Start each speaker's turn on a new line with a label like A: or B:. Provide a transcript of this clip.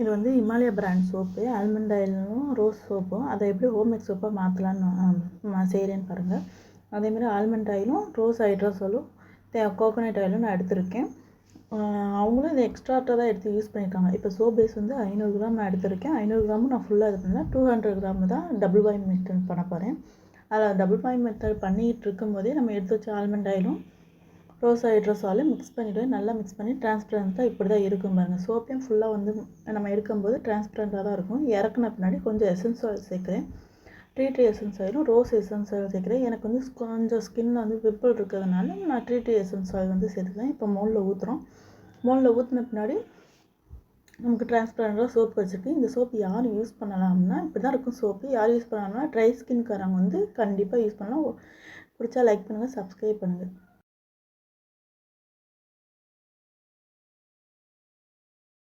A: இது வந்து Himalaya brand soap, almond ஆயிலும் ரோஸ் சோப்பும் அதை எப்படி ஹோம்மேட் சோப்பாக மாற்றலான்னு செய்கிறேன்னு பாருங்கள். அதேமாதிரி ஆல்மண்ட் ஆயிலும் ரோஸ் ஹைட்ரோசோலும் கோகோனட் ஆயிலும் நான் எடுத்திருக்கேன். அவங்களும் இதை எக்ஸ்ட்ராக்டாக தான் எடுத்து யூஸ் பண்ணியிருக்காங்க. இப்போ சோப் பேஸ் வந்து 500 கிராம் நான் எடுத்திருக்கேன். 500 கிராமும் நான் ஃபுல்லாக இது பண்ணல, 200 கிராம் தான் டபுள் பாயிங் மெத்தட் பண்ண போகிறேன். அதில் டபுள் பாயிங் மெத்தட் பண்ணிகிட்டு இருக்கும்போதே நம்ம எடுத்து வச்ச ஆல்மண்ட் ஆயிலும் ரோஸ் ஹைட்ரோசாலும் மிக்ஸ் பண்ணிவிட்டு நல்லா மிக்ஸ் பண்ணி டிரான்ஸ்பரண்ட்டாக இப்படி தான் இருக்கும் பாருங்கள். சோப்பையும் ஃபுல்லாக வந்து நம்ம எடுக்கும்போது டிரான்ஸ்பரண்ட்டாக தான் இருக்கும். இறக்குன பின்னாடி கொஞ்சம் எசன்ஸ் ஆயில் சேர்க்குறேன். ட்ரீ எசன்ஸ் ஆயிலும் ரோஸ் எசன்ஸ் ஆயில் சேர்க்குறேன். எனக்கு வந்து கொஞ்சம் ஸ்கின்னில் வந்து பிம்பிள் இருக்கிறதுனால நான் ட்ரீ எசன்ஸ் ஆயில் வந்து சேர்த்துக்கிறேன். இப்போ மோலில் ஊற்றுறோம். மோலில் ஊற்றின பின்னாடி நமக்கு டிரான்ஸ்பரண்ட்டாக சோப்பு வச்சுருக்கு. இந்த சோப்பு யார் யூஸ் பண்ணலாம்னா இப்படி தான் இருக்கும் சோப்பு. யார் யூஸ் பண்ணலாம்னா ட்ரை ஸ்கின்காரங்க வந்து கண்டிப்பாக யூஸ் பண்ணலாம். பிடிச்சா லைக் பண்ணுங்கள், சப்ஸ்கிரைப் பண்ணுங்கள்.